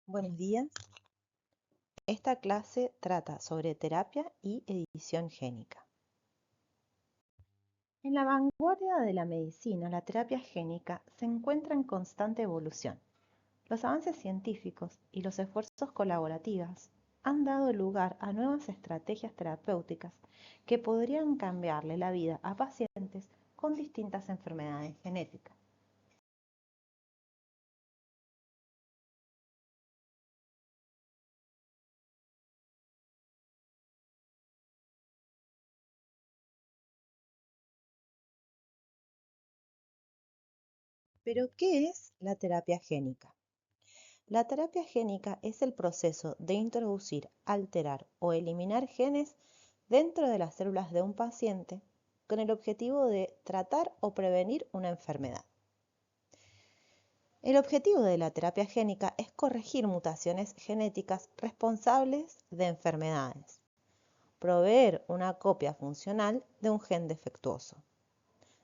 Buenos días. Esta clase trata sobre terapia y edición génica. En la vanguardia de la medicina, la terapia génica se encuentra en constante evolución. Los avances científicos y los esfuerzos colaborativos han dado lugar a nuevas estrategias terapéuticas que podrían cambiarle la vida a pacientes con distintas enfermedades genéticas. ¿Pero qué es la terapia génica? La terapia génica es el proceso de introducir, alterar o eliminar genes dentro de las células de un paciente con el objetivo de tratar o prevenir una enfermedad. El objetivo de la terapia génica es corregir mutaciones genéticas responsables de enfermedades, proveer una copia funcional de un gen defectuoso.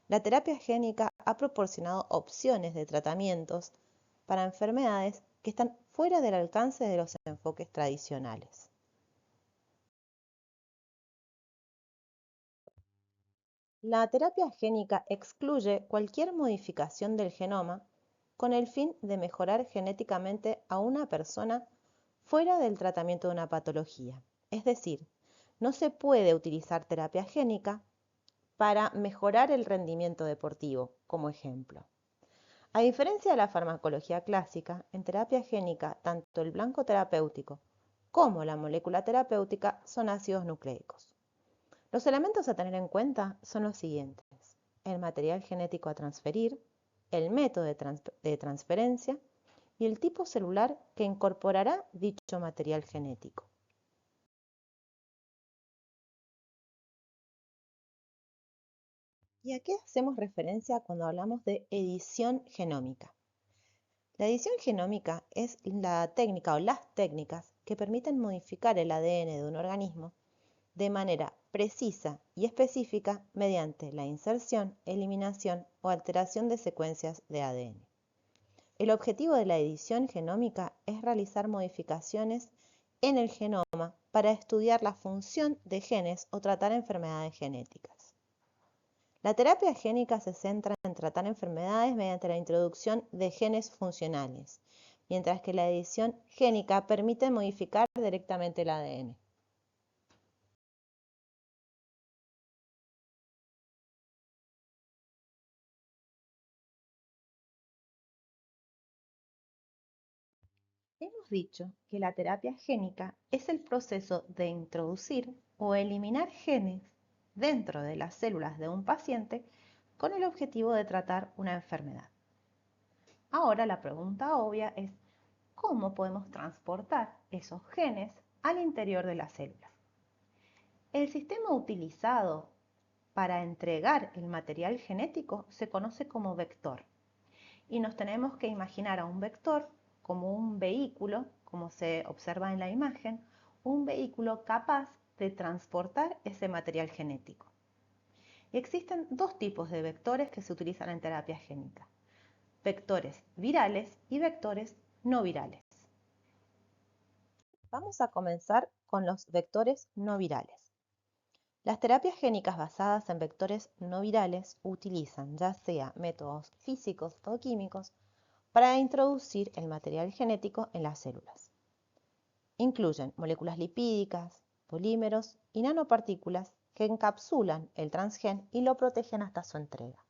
La terapia génica ha proporcionado opciones de tratamientos para enfermedades que están fuera del alcance de los enfoques tradicionales. La terapia génica excluye cualquier modificación del genoma con el fin de mejorar genéticamente a una persona fuera del tratamiento de una patología. Es decir, no se puede utilizar terapia génica para mejorar el rendimiento deportivo, como ejemplo. A diferencia de la farmacología clásica, en terapia génica, tanto el blanco terapéutico como la molécula terapéutica son ácidos nucleicos. Los elementos a tener en cuenta son los siguientes: el material genético a transferir, el método de transferencia y el tipo celular que incorporará dicho material genético. ¿Y a qué hacemos referencia cuando hablamos de edición genómica? La edición genómica es la técnica o las técnicas que permiten modificar el ADN de un organismo de manera precisa y específica mediante la inserción, eliminación o alteración de secuencias de ADN. El objetivo de la edición genómica es realizar modificaciones en el genoma para estudiar la función de genes o tratar enfermedades genéticas. La terapia génica se centra en tratar enfermedades mediante la introducción de genes funcionales, mientras que la edición génica permite modificar directamente el ADN. Hemos dicho que la terapia génica es el proceso de introducir o eliminar genes dentro de las células de un paciente con el objetivo de tratar una enfermedad. Ahora la pregunta obvia es: ¿cómo podemos transportar esos genes al interior de la célula? El sistema utilizado para entregar el material genético se conoce como vector, y nos tenemos que imaginar a un vector como un vehículo, como se observa en la imagen, un vehículo capaz de transportar ese material genético. Existen dos tipos de vectores que se utilizan en terapia génica: vectores virales y vectores no virales. Vamos a comenzar con los vectores no virales. Las terapias génicas basadas en vectores no virales utilizan ya sea métodos físicos o químicos para introducir el material genético en las células. Incluyen moléculas lipídicas, polímeros y nanopartículas que encapsulan el transgen y lo protegen hasta su entrega.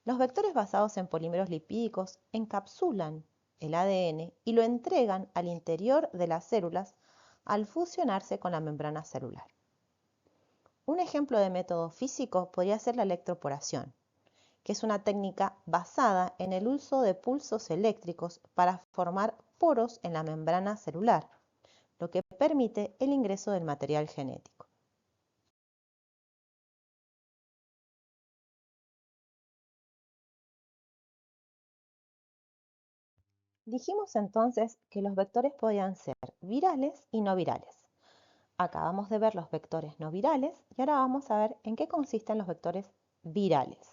Los vectores basados en polímeros lipídicos encapsulan el ADN y lo entregan al interior de las células al fusionarse con la membrana celular. Un ejemplo de método físico podría ser la electroporación, que es una técnica basada en el uso de pulsos eléctricos para formar poros en la membrana celular, lo que permite el ingreso del material genético. Dijimos entonces que los vectores podían ser virales y no virales. Acabamos de ver los vectores no virales y ahora vamos a ver en qué consisten los vectores virales.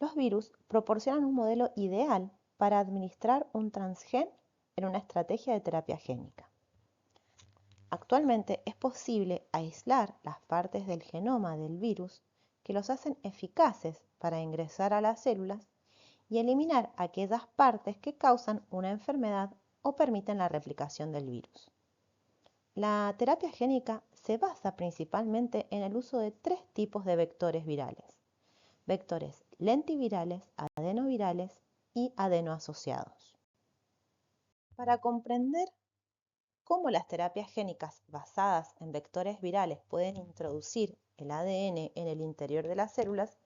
Los virus proporcionan un modelo ideal para administrar un transgen en una estrategia de terapia génica. Actualmente es posible aislar las partes del genoma del virus que los hacen eficaces para ingresar a las células y eliminar aquellas partes que causan una enfermedad o permiten la replicación del virus. La terapia génica se basa principalmente en el uso de tres tipos de vectores virales: vectores lentivirales, adenovirales y adenoasociados. Para comprender cómo las terapias génicas basadas en vectores virales pueden introducir el ADN en el interior de las células,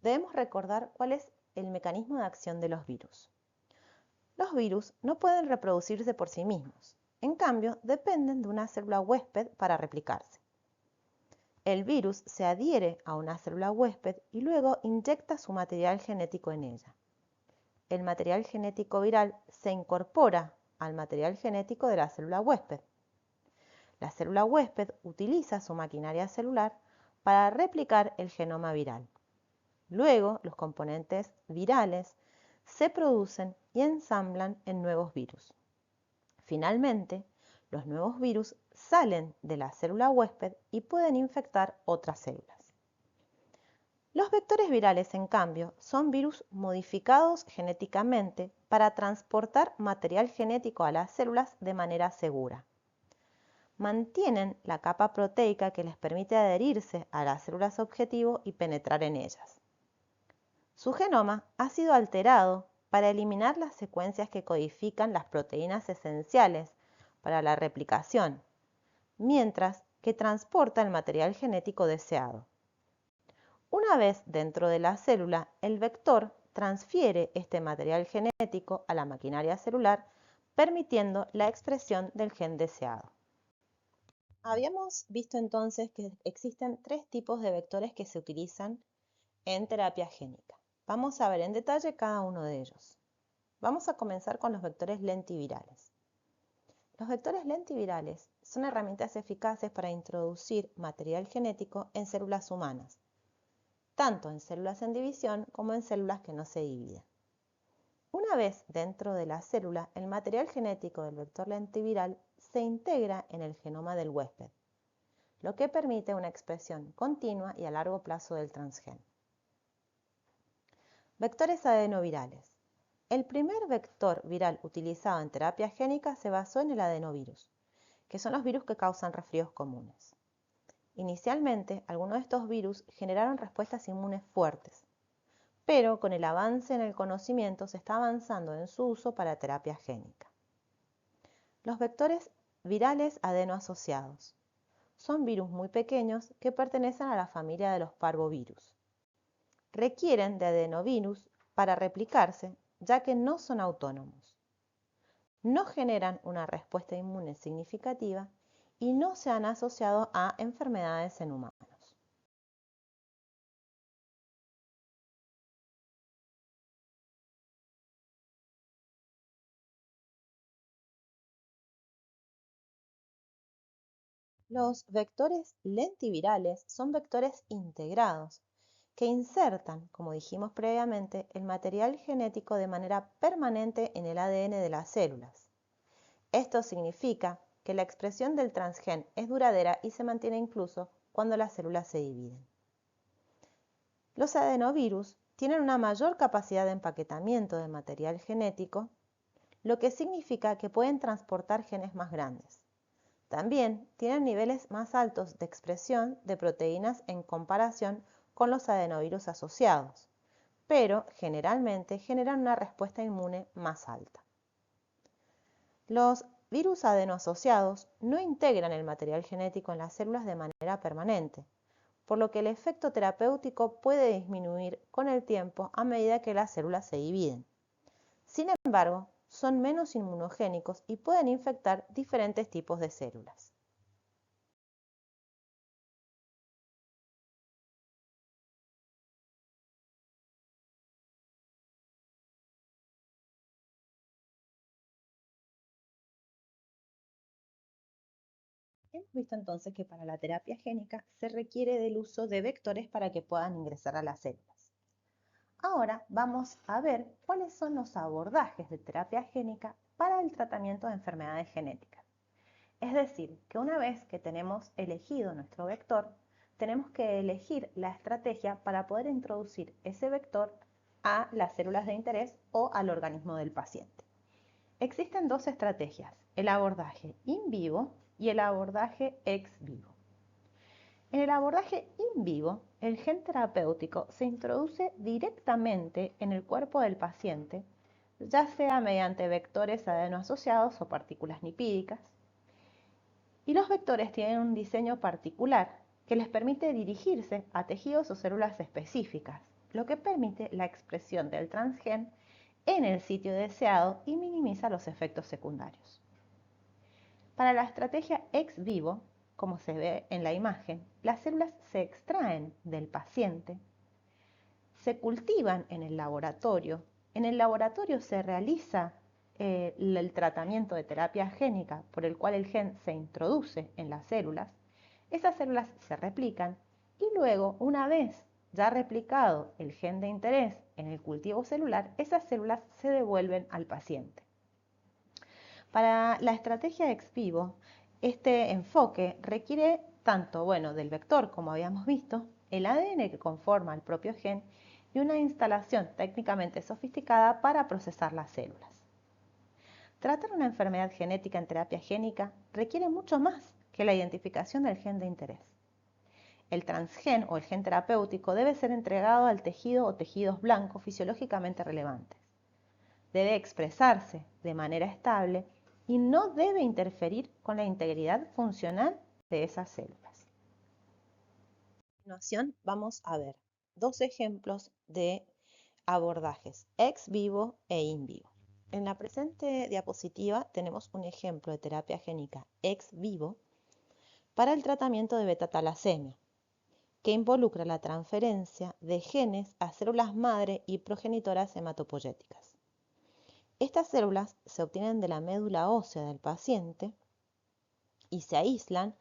debemos recordar cuál es el mecanismo de acción de los virus. Los virus no pueden reproducirse por sí mismos, en cambio dependen de una célula huésped para replicarse. El virus se adhiere a una célula huésped y luego inyecta su material genético en ella. El material genético viral se incorpora al material genético de la célula huésped. La célula huésped utiliza su maquinaria celular para replicar el genoma viral. Luego, los componentes virales se producen y ensamblan en nuevos virus. Finalmente, los nuevos virus salen de la célula huésped y pueden infectar otras células. Los vectores virales, en cambio, son virus modificados genéticamente para transportar material genético a las células de manera segura. Mantienen la capa proteica que les permite adherirse a las células objetivo y penetrar en ellas. Su genoma ha sido alterado para eliminar las secuencias que codifican las proteínas esenciales para la replicación, mientras que transporta el material genético deseado. Una vez dentro de la célula, el vector transfiere este material genético a la maquinaria celular, permitiendo la expresión del gen deseado. Habíamos visto entonces que existen tres tipos de vectores que se utilizan en terapia génica. Vamos a ver en detalle cada uno de ellos. Vamos a comenzar con los vectores lentivirales. Los vectores lentivirales son herramientas eficaces para introducir material genético en células humanas, tanto en células en división como en células que no se dividen. Una vez dentro de la célula, el material genético del vector lentiviral se integra en el genoma del huésped, lo que permite una expresión continua y a largo plazo del transgen. Vectores adenovirales. El primer vector viral utilizado en terapia génica se basó en el adenovirus, que son los virus que causan resfríos comunes. Inicialmente, algunos de estos virus generaron respuestas inmunes fuertes, pero con el avance en el conocimiento se está avanzando en su uso para terapia génica. Los vectores virales adenoasociados son virus muy pequeños que pertenecen a la familia de los parvovirus. Requieren de adenovirus para replicarse, ya que no son autónomos. No generan una respuesta inmune significativa y no se han asociado a enfermedades en humanos. Los vectores lentivirales son vectores integrados que insertan, como dijimos previamente, el material genético de manera permanente en el ADN de las células. Esto significa que la expresión del transgen es duradera y se mantiene incluso cuando las células se dividen. Los adenovirus tienen una mayor capacidad de empaquetamiento de material genético, lo que significa que pueden transportar genes más grandes. También tienen niveles más altos de expresión de proteínas en comparación con los adenovirus asociados, pero generalmente generan una respuesta inmune más alta. Los virus adenoasociados no integran el material genético en las células de manera permanente, por lo que el efecto terapéutico puede disminuir con el tiempo a medida que las células se dividen. Sin embargo, son menos inmunogénicos y pueden infectar diferentes tipos de células. Hemos visto entonces que para la terapia génica se requiere del uso de vectores para que puedan ingresar a las células. Ahora vamos a ver cuáles son los abordajes de terapia génica para el tratamiento de enfermedades genéticas. Es decir, que una vez que tenemos elegido nuestro vector, tenemos que elegir la estrategia para poder introducir ese vector a las células de interés o al organismo del paciente. Existen dos estrategias, el abordaje in vivo y el abordaje ex vivo. En el abordaje in vivo, el gen terapéutico se introduce directamente en el cuerpo del paciente, ya sea mediante vectores adenoasociados o partículas lipídicas, y los vectores tienen un diseño particular que les permite dirigirse a tejidos o células específicas, lo que permite la expresión del transgen en el sitio deseado y minimiza los efectos secundarios. Para la estrategia ex vivo, como se ve en la imagen, las células se extraen del paciente, se cultivan en el laboratorio se realiza el tratamiento de terapia génica por el cual el gen se introduce en las células, esas células se replican y luego, una vez ya replicado el gen de interés en el cultivo celular, esas células se devuelven al paciente. Para la estrategia ex vivo, este enfoque requiere tanto del vector, como habíamos visto, el ADN que conforma el propio gen y una instalación técnicamente sofisticada para procesar las células. Tratar una enfermedad genética en terapia génica requiere mucho más que la identificación del gen de interés. El transgen o el gen terapéutico debe ser entregado al tejido o tejidos blancos fisiológicamente relevantes. Debe expresarse de manera estable y no debe interferir con la integridad funcional de esas células. A continuación vamos a ver dos ejemplos de abordajes ex vivo e in vivo. En la presente diapositiva tenemos un ejemplo de terapia génica ex vivo para el tratamiento de beta-talasemia, que involucra la transferencia de genes a células madre y progenitoras hematopoyéticas. Estas células se obtienen de la médula ósea del paciente y se aíslan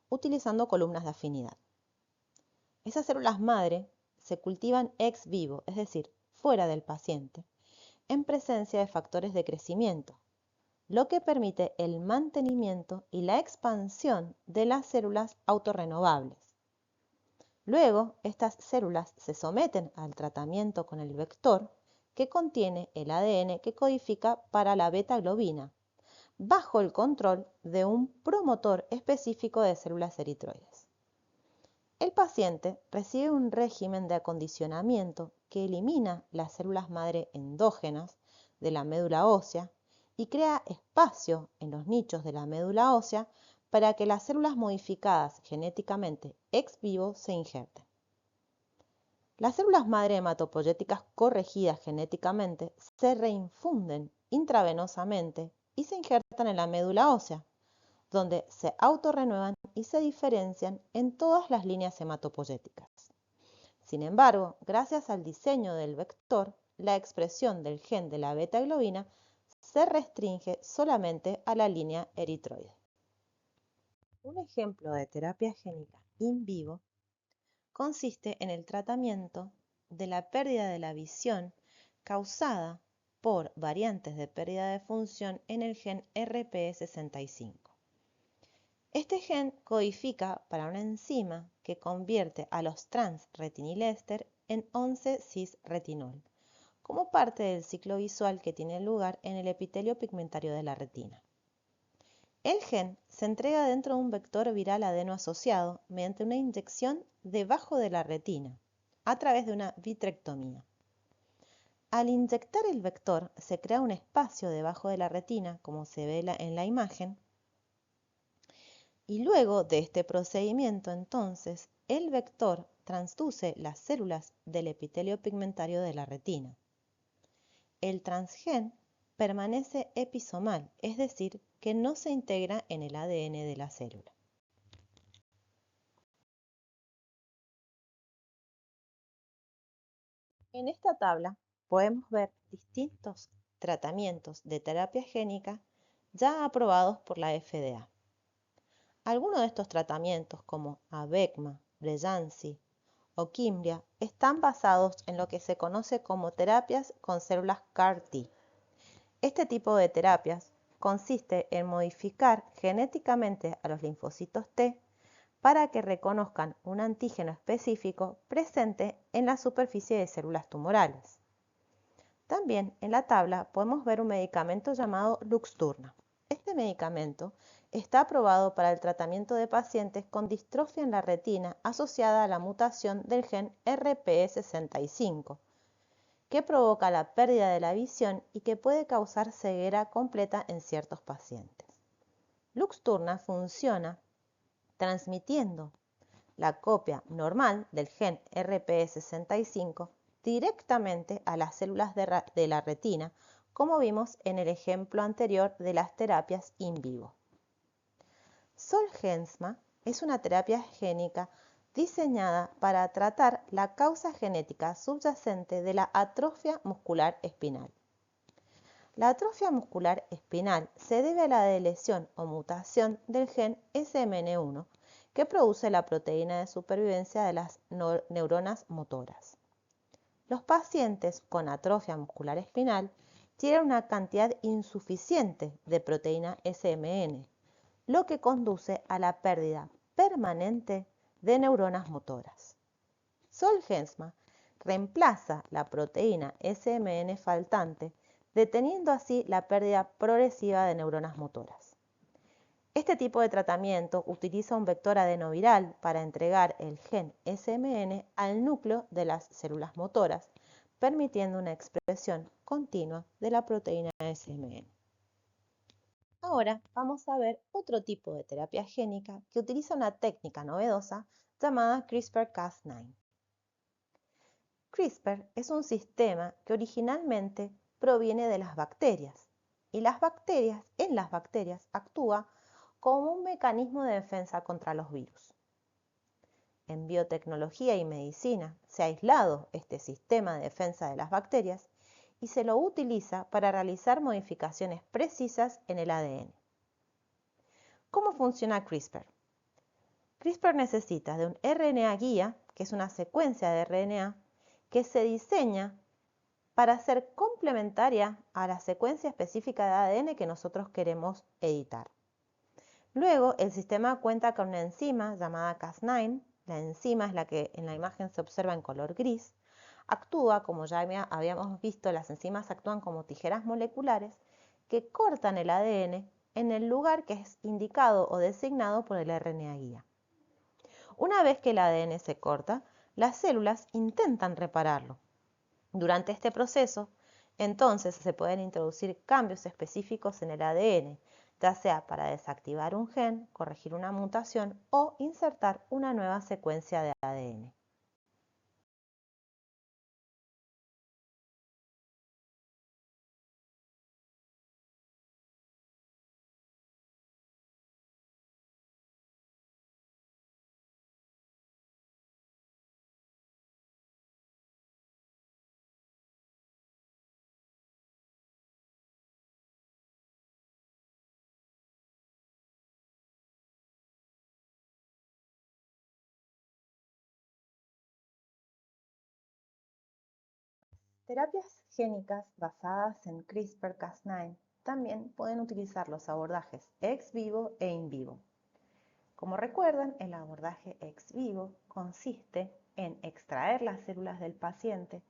utilizando columnas de afinidad. Esas células madre se cultivan ex vivo, es decir, fuera del paciente, en presencia de factores de crecimiento, lo que permite el mantenimiento y la expansión de las células autorrenovables. Luego, estas células se someten al tratamiento con el vector que contiene el ADN que codifica para la beta-globina, bajo el control de un promotor específico de células eritroides. El paciente recibe un régimen de acondicionamiento que elimina las células madre endógenas de la médula ósea y crea espacio en los nichos de la médula ósea para que las células modificadas genéticamente ex vivo se injerten. Las células madre hematopoyéticas corregidas genéticamente se reinfunden intravenosamente y se injertan en la médula ósea, donde se autorrenuevan y se diferencian en todas las líneas hematopoyéticas. Sin embargo, gracias al diseño del vector, la expresión del gen de la beta-globina se restringe solamente a la línea eritroide. Un ejemplo de terapia génica in vivo consiste en el tratamiento de la pérdida de la visión causada por variantes de pérdida de función en el gen RPE65. Este gen codifica para una enzima que convierte a los trans-retiniléster en 11-cis-retinol, como parte del ciclo visual que tiene lugar en el epitelio pigmentario de la retina. El gen se entrega dentro de un vector viral adeno-asociado mediante una inyección debajo de la retina, a través de una vitrectomía. Al inyectar el vector, se crea un espacio debajo de la retina, como se ve en la imagen, y luego de este procedimiento, entonces, el vector transduce las células del epitelio pigmentario de la retina. El transgen permanece episomal, es decir, que no se integra en el ADN de la célula. En esta tabla podemos ver distintos tratamientos de terapia génica ya aprobados por la FDA. Algunos de estos tratamientos, como Abecma, Breyanzi o Kimmria, están basados en lo que se conoce como terapias con células CAR-T. Este tipo de terapias consiste en modificar genéticamente a los linfocitos T para que reconozcan un antígeno específico presente en la superficie de células tumorales. También en la tabla podemos ver un medicamento llamado Luxturna. Este medicamento está aprobado para el tratamiento de pacientes con distrofia en la retina asociada a la mutación del gen RPE65, que provoca la pérdida de la visión y que puede causar ceguera completa en ciertos pacientes. Luxturna funciona transmitiendo la copia normal del gen RPE65 directamente a las células de la retina, como vimos en el ejemplo anterior de las terapias in vivo. Zolgensma es una terapia génica diseñada para tratar la causa genética subyacente de la atrofia muscular espinal. La atrofia muscular espinal se debe a la lesión o mutación del gen SMN1, que produce la proteína de supervivencia de las neuronas motoras. Los pacientes con atrofia muscular espinal tienen una cantidad insuficiente de proteína SMN, lo que conduce a la pérdida permanente de neuronas motoras. Zolgensma reemplaza la proteína SMN faltante, deteniendo así la pérdida progresiva de neuronas motoras. Este tipo de tratamiento utiliza un vector adenoviral para entregar el gen SMN al núcleo de las células motoras, permitiendo una expresión continua de la proteína SMN. Ahora vamos a ver otro tipo de terapia génica que utiliza una técnica novedosa llamada CRISPR-Cas9. CRISPR es un sistema que originalmente proviene de las bacterias y en las bacterias actúa como un mecanismo de defensa contra los virus. En biotecnología y medicina se ha aislado este sistema de defensa de las bacterias y se lo utiliza para realizar modificaciones precisas en el ADN. ¿Cómo funciona CRISPR? CRISPR necesita de un RNA guía, que es una secuencia de RNA, que se diseña para ser complementaria a la secuencia específica de ADN que nosotros queremos editar. Luego, el sistema cuenta con una enzima llamada Cas9. La enzima es la que en la imagen se observa en color gris. Actúa, como ya habíamos visto, las enzimas actúan como tijeras moleculares que cortan el ADN en el lugar que es indicado o designado por el RNA guía. Una vez que el ADN se corta, las células intentan repararlo. Durante este proceso, entonces se pueden introducir cambios específicos en el ADN, ya sea para desactivar un gen, corregir una mutación o insertar una nueva secuencia de ADN. Terapias génicas basadas en CRISPR-Cas9 también pueden utilizar los abordajes ex vivo e in vivo. Como recuerdan, el abordaje ex vivo consiste en extraer las células del paciente,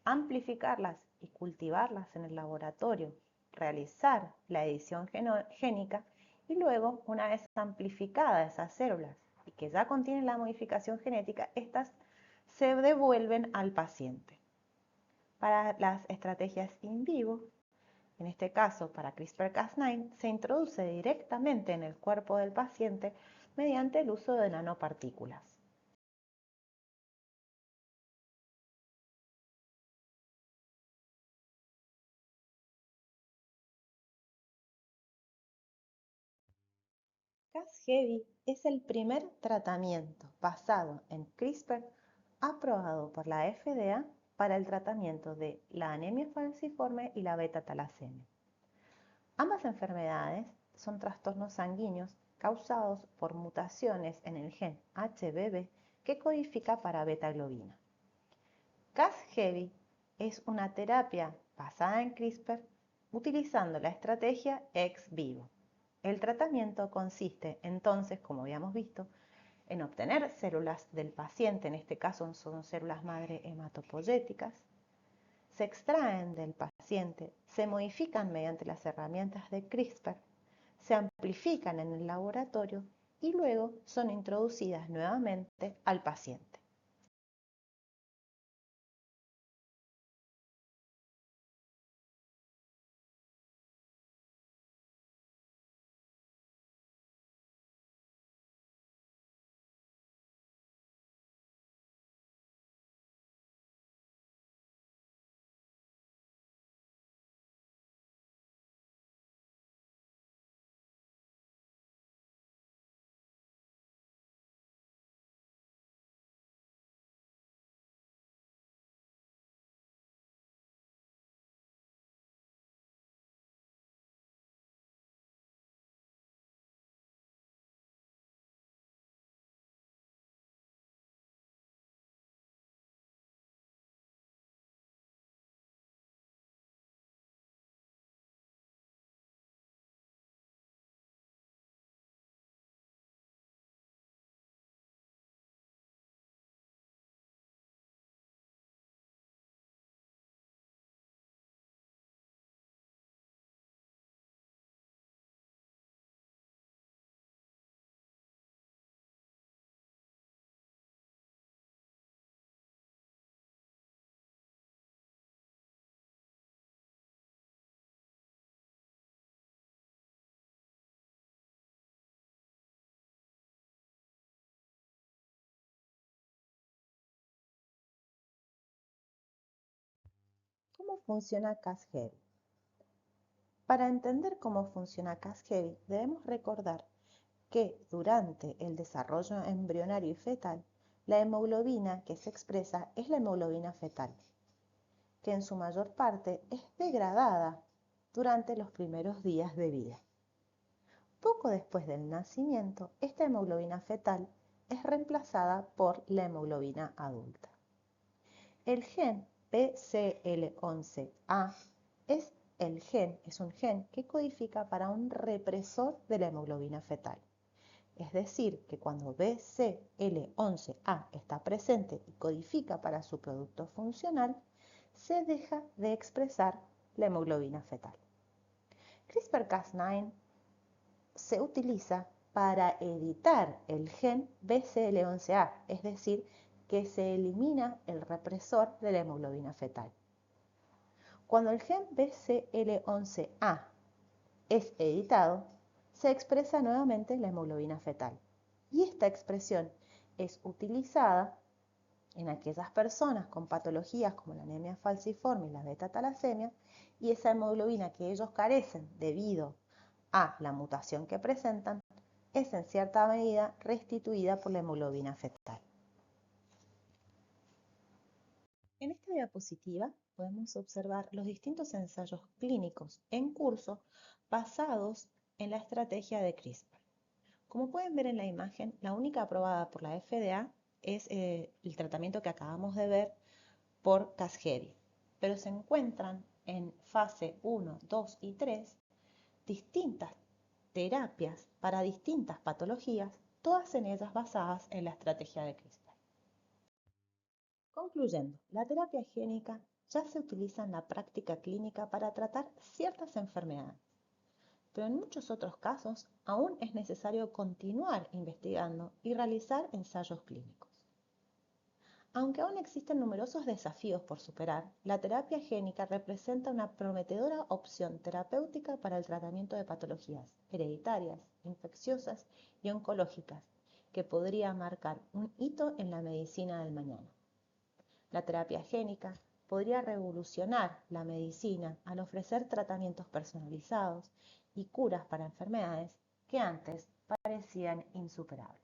amplificarlas y cultivarlas en el laboratorio, realizar la edición génica y luego, una vez amplificadas esas células y que ya contienen la modificación genética, estas se devuelven al paciente. Para las estrategias in vivo, en este caso para CRISPR-Cas9, se introduce directamente en el cuerpo del paciente mediante el uso de nanopartículas. Casgevy es el primer tratamiento basado en CRISPR aprobado por la FDA para el tratamiento de la anemia falciforme y la beta-talasemia. Ambas enfermedades son trastornos sanguíneos causados por mutaciones en el gen HBB que codifica para beta-globina. Casgevy es una terapia basada en CRISPR utilizando la estrategia ex vivo. El tratamiento consiste entonces, como habíamos visto, en obtener células del paciente, en este caso son células madre hematopoyéticas, se extraen del paciente, se modifican mediante las herramientas de CRISPR, se amplifican en el laboratorio y luego son introducidas nuevamente al paciente. ¿Cómo funciona Casgevy? Para entender cómo funciona Casgevy, debemos recordar que durante el desarrollo embrionario y fetal, la hemoglobina que se expresa es la hemoglobina fetal, que en su mayor parte es degradada durante los primeros días de vida. Poco después del nacimiento, esta hemoglobina fetal es reemplazada por la hemoglobina adulta. El gen BCL11A es un gen que codifica para un represor de la hemoglobina fetal. Es decir, que cuando BCL11A está presente y codifica para su producto funcional, se deja de expresar la hemoglobina fetal. CRISPR-Cas9 se utiliza para editar el gen BCL11A, es decir, que se elimina el represor de la hemoglobina fetal. Cuando el gen BCL11A es editado, se expresa nuevamente la hemoglobina fetal. Y esta expresión es utilizada en aquellas personas con patologías como la anemia falciforme y la beta-talasemia, y esa hemoglobina que ellos carecen debido a la mutación que presentan es en cierta medida restituida por la hemoglobina fetal. En esta diapositiva podemos observar los distintos ensayos clínicos en curso basados en la estrategia de CRISPR. Como pueden ver en la imagen, la única aprobada por la FDA es el tratamiento que acabamos de ver por Casgevy, pero se encuentran en fase 1, 2 y 3 distintas terapias para distintas patologías, todas en ellas basadas en la estrategia de CRISPR. Concluyendo, la terapia génica ya se utiliza en la práctica clínica para tratar ciertas enfermedades, pero en muchos otros casos aún es necesario continuar investigando y realizar ensayos clínicos. Aunque aún existen numerosos desafíos por superar, la terapia génica representa una prometedora opción terapéutica para el tratamiento de patologías hereditarias, infecciosas y oncológicas, que podría marcar un hito en la medicina del mañana. La terapia génica podría revolucionar la medicina al ofrecer tratamientos personalizados y curas para enfermedades que antes parecían insuperables.